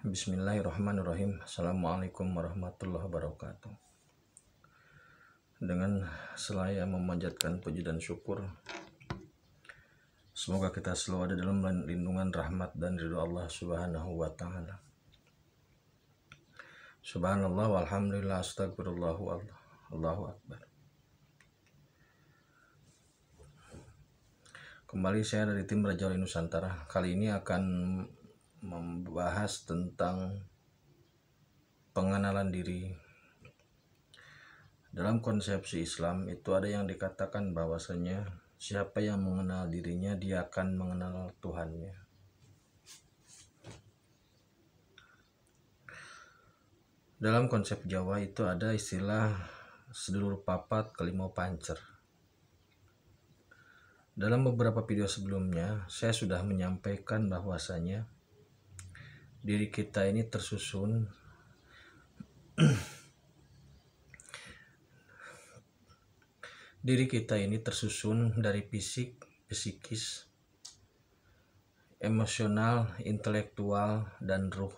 Bismillahirrahmanirrahim. Assalamualaikum warahmatullahi wabarakatuh. Dengan selaya memanjatkan puji dan syukur, semoga kita selalu ada dalam lindungan rahmat dan ridho Allah Subhanahu wa ta'ala. Subhanallah walhamdulillah astagfirullah Allahu akbar. Kembali saya dari tim Raja Wali Nusantara. Kali ini akan membahas tentang pengenalan diri. Dalam konsepsi Islam itu ada yang dikatakan bahwasanya siapa yang mengenal dirinya dia akan mengenal Tuhannya. Dalam konsep Jawa itu ada istilah sedulur papat kelimau pancer. Dalam beberapa video sebelumnya saya sudah menyampaikan bahwasanya diri kita ini tersusun dari fisik, psikis, emosional, intelektual, dan ruh.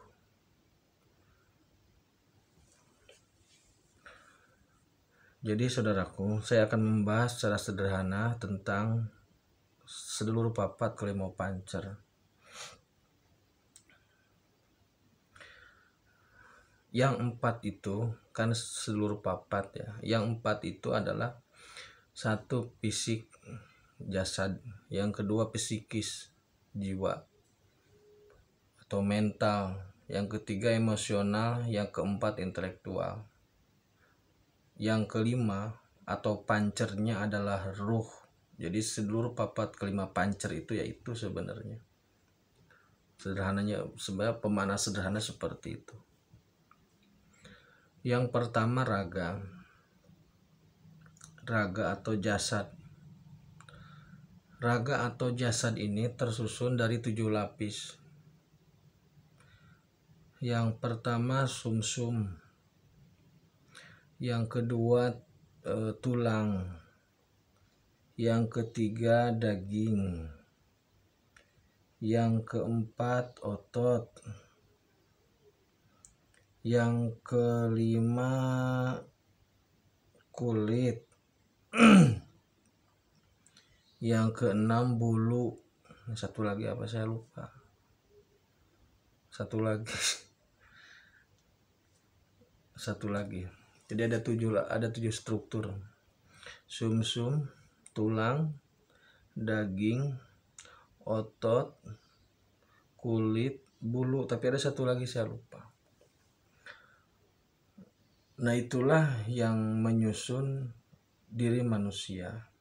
Jadi saudaraku, saya akan membahas secara sederhana tentang sedulur papat kelimau pancer. Yang empat itu kan seluruh papat ya. Yang empat itu adalah satu fisik jasad, yang kedua psikis jiwa atau mental, yang ketiga emosional, yang keempat intelektual, yang kelima atau pancernya adalah ruh. Jadi seluruh papat kelima pancer itu yaitu sebenarnya sebenarnya pemana sederhana seperti itu. Yang pertama raga atau jasad. Raga atau jasad ini tersusun dari 7 lapis. Yang pertama sumsum, yang kedua tulang, yang ketiga daging, yang keempat otot, yang kelima kulit, yang keenam bulu, satu lagi apa saya lupa, satu lagi. Jadi ada tujuh struktur: sumsum, tulang, daging, otot, kulit, bulu, tapi ada satu lagi saya lupa. Nah, itulah yang menyusun diri manusia.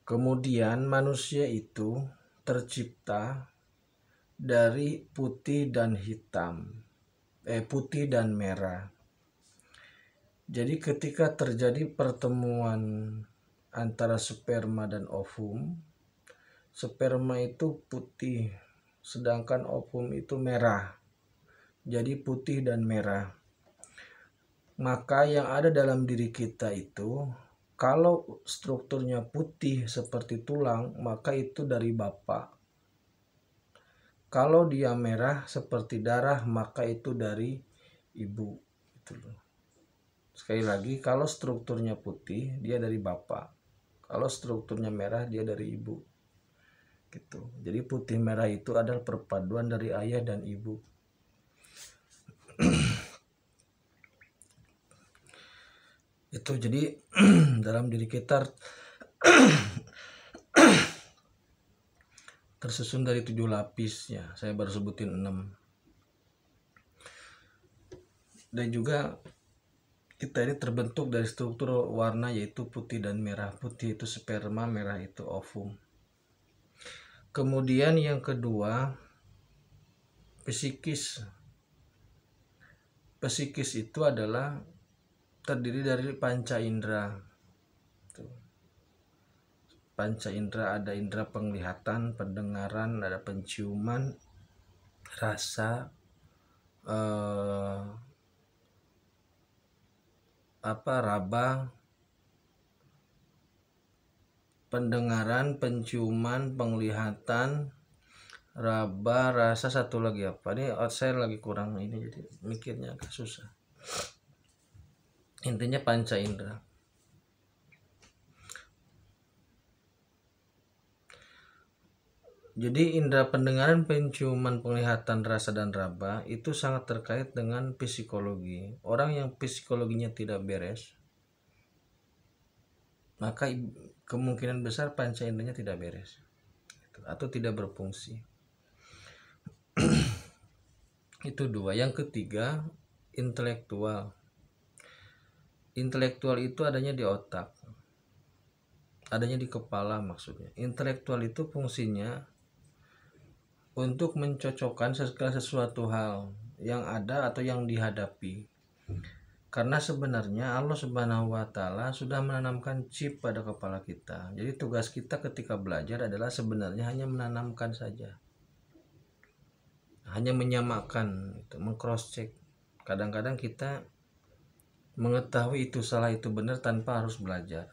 Kemudian manusia itu tercipta dari putih dan merah. Jadi ketika terjadi pertemuan antara sperma dan ovum, sperma itu putih, sedangkan ovum itu merah. Jadi putih dan merah. Maka yang ada dalam diri kita itu, kalau strukturnya putih seperti tulang, maka itu dari bapak. Kalau dia merah seperti darah, maka itu dari ibu. Sekali lagi, kalau strukturnya putih, dia dari bapak. Kalau strukturnya merah, dia dari ibu. Gitu. Jadi putih merah itu adalah perpaduan dari ayah dan ibu. Itu jadi dalam diri kita tersusun dari 7 lapis ya. Saya baru sebutin 6. Dan juga kita ini terbentuk dari struktur warna yaitu putih dan merah. Putih itu sperma, merah itu ovum. Kemudian yang kedua psikis. Psikis itu adalah terdiri dari panca indera. Panca indera ada indera penglihatan, pendengaran, ada penciuman, rasa, raba, pendengaran, penciuman, penglihatan, raba, rasa, satu lagi apa? Ini saya lagi kurang ini jadi mikirnya agak susah. Intinya panca indera. Jadi indera pendengaran, penciuman, penglihatan, rasa, dan raba itu sangat terkait dengan psikologi. Orang yang psikologinya tidak beres, maka kemungkinan besar panca inderanya tidak beres atau tidak berfungsi. Itu dua. Yang ketiga, intelektual. Intelektual itu adanya di otak, adanya di kepala maksudnya. Intelektual itu fungsinya untuk mencocokkan segala sesuatu hal yang ada atau yang dihadapi. Karena sebenarnya Allah Subhanahu wa taala sudah menanamkan chip pada kepala kita. Jadi tugas kita ketika belajar adalah sebenarnya hanya menanamkan saja. Hanya menyamakan, meng-cross check. Kadang-kadang kita mengetahui itu salah itu benar tanpa harus belajar.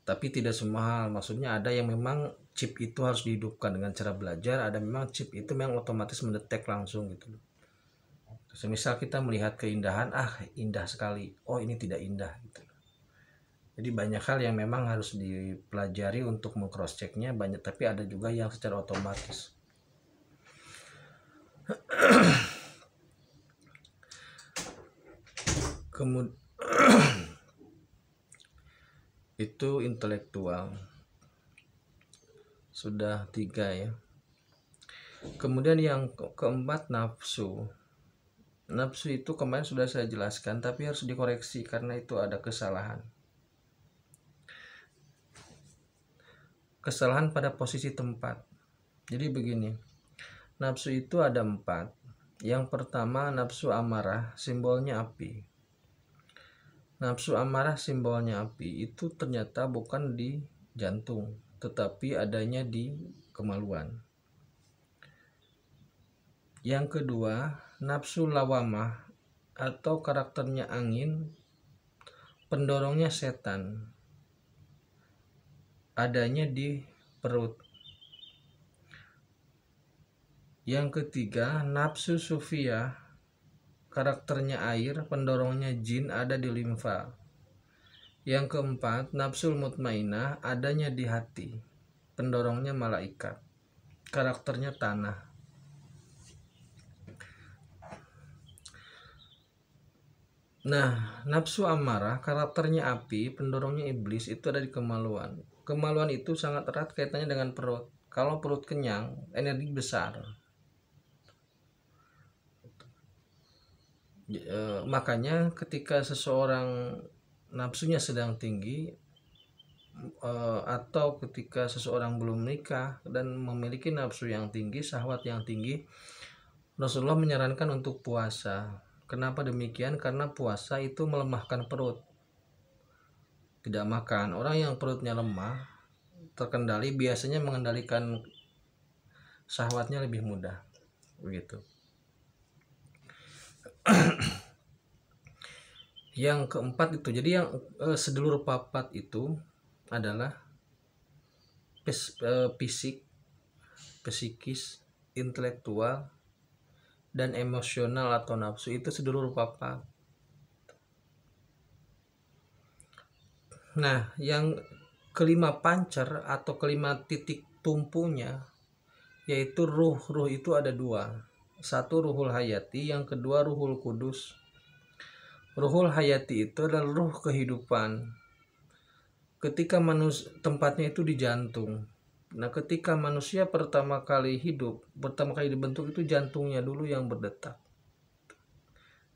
Tapi tidak semua hal, maksudnya ada yang memang chip itu harus dihidupkan dengan cara belajar, ada memang chip itu memang otomatis mendetek langsung gitu. Semisal kita melihat keindahan, indah sekali, oh ini tidak indah gitu. Jadi banyak hal yang memang harus dipelajari untuk meng-cross checknya banyak, tapi ada juga yang secara otomatis. Kemudian itu intelektual sudah 3 ya. Kemudian yang keempat, nafsu. Nafsu itu kemarin sudah saya jelaskan, tapi harus dikoreksi karena itu ada kesalahan. Kesalahan pada posisi tempat. Jadi begini, nafsu itu ada 4. Yang pertama, nafsu amarah, simbolnya api. Nafsu amarah simbolnya api itu ternyata bukan di jantung, tetapi adanya di kemaluan. Yang kedua, nafsu lawamah atau karakternya angin, pendorongnya setan, adanya di perut. Yang ketiga, nafsu sufiyah, karakternya air, pendorongnya jin, ada di limfa. Yang keempat, nafsul mutmainah, adanya di hati, pendorongnya malaikat, karakternya tanah. Nah, nafsu amarah, karakternya api, pendorongnya iblis, itu ada di kemaluan. Kemaluan itu sangat erat kaitannya dengan perut. Kalau perut kenyang, energi besar. Makanya ketika seseorang nafsunya sedang tinggi, atau ketika seseorang belum menikah dan memiliki nafsu yang tinggi, syahwat yang tinggi, Rasulullah menyarankan untuk puasa. Kenapa demikian? Karena puasa itu melemahkan perut. Tidak makan. Orang yang perutnya lemah, terkendali, biasanya mengendalikan syahwatnya lebih mudah. Begitu. Yang keempat itu, jadi yang sedulur papat itu adalah fisik, psikis, intelektual, dan emosional atau nafsu, itu sedulur papat. Nah, yang kelima pancer atau kelima titik tumpunya yaitu ruh. Ruh itu ada 2. Satu ruhul hayati, yang kedua ruhul kudus. Ruhul hayati itu adalah ruh kehidupan. Ketika manusia, tempatnya itu di jantung. Nah, ketika manusia pertama kali hidup, pertama kali dibentuk, itu jantungnya dulu yang berdetak.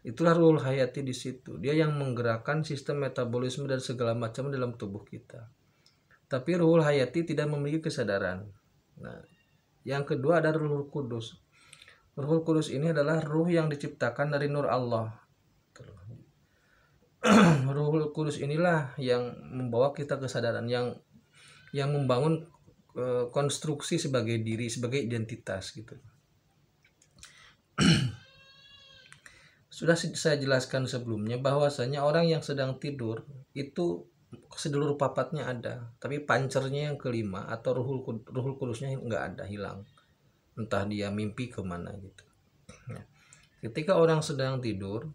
Itulah ruhul hayati di situ. Dia yang menggerakkan sistem metabolisme dan segala macam dalam tubuh kita. Tapi ruhul hayati tidak memiliki kesadaran. Nah, yang kedua ada ruhul kudus. Ruhul kudus ini adalah ruh yang diciptakan dari nur Allah. Ruhul kudus inilah yang membawa kita kesadaran, yang membangun konstruksi sebagai diri, sebagai identitas gitu. Sudah saya jelaskan sebelumnya bahwasanya orang yang sedang tidur itu seluruh papatnya ada, tapi pancernya yang kelima atau ruhul kudusnya nggak ada, hilang. Entah dia mimpi kemana gitu. Nah, ketika orang sedang tidur,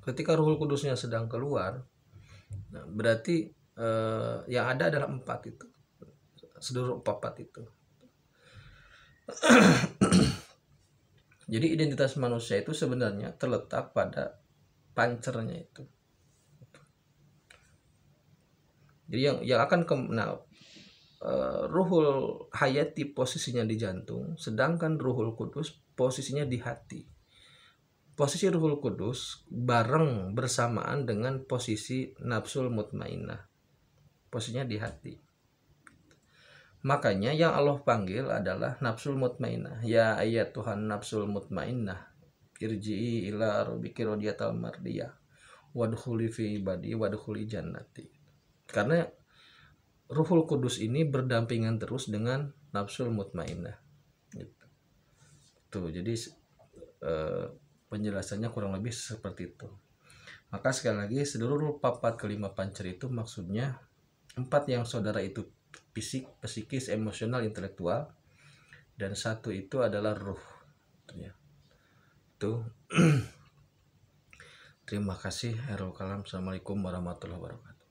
ketika ruhul kudusnya sedang keluar, nah, berarti yang ada adalah 4 itu, seluruh papat itu. Jadi identitas manusia itu sebenarnya terletak pada pancernya itu. Jadi yang akan ruhul hayati posisinya di jantung, sedangkan ruhul kudus posisinya di hati. Posisi ruhul kudus bareng bersamaan dengan posisi nafsul mutmainnah, posisinya di hati. Makanya yang Allah panggil adalah nafsul mutmainnah. Ya ayat Tuhan nafsul mutmainnah, irji'i ila rabbiki radiyatal mardiyah wadkhuli fi ibadi wadkhuli jannati. Karena ruhul kudus ini berdampingan terus dengan nafsul mutmainnah gitu. Tuh, jadi penjelasannya kurang lebih seperti itu. Maka sekali lagi, seluruh papat kelima pancer itu maksudnya 4 yang saudara itu fisik, psikis, emosional, intelektual, dan 1 itu adalah ruh. Itu. Terima kasih. Assalamualaikum warahmatullahi wabarakatuh.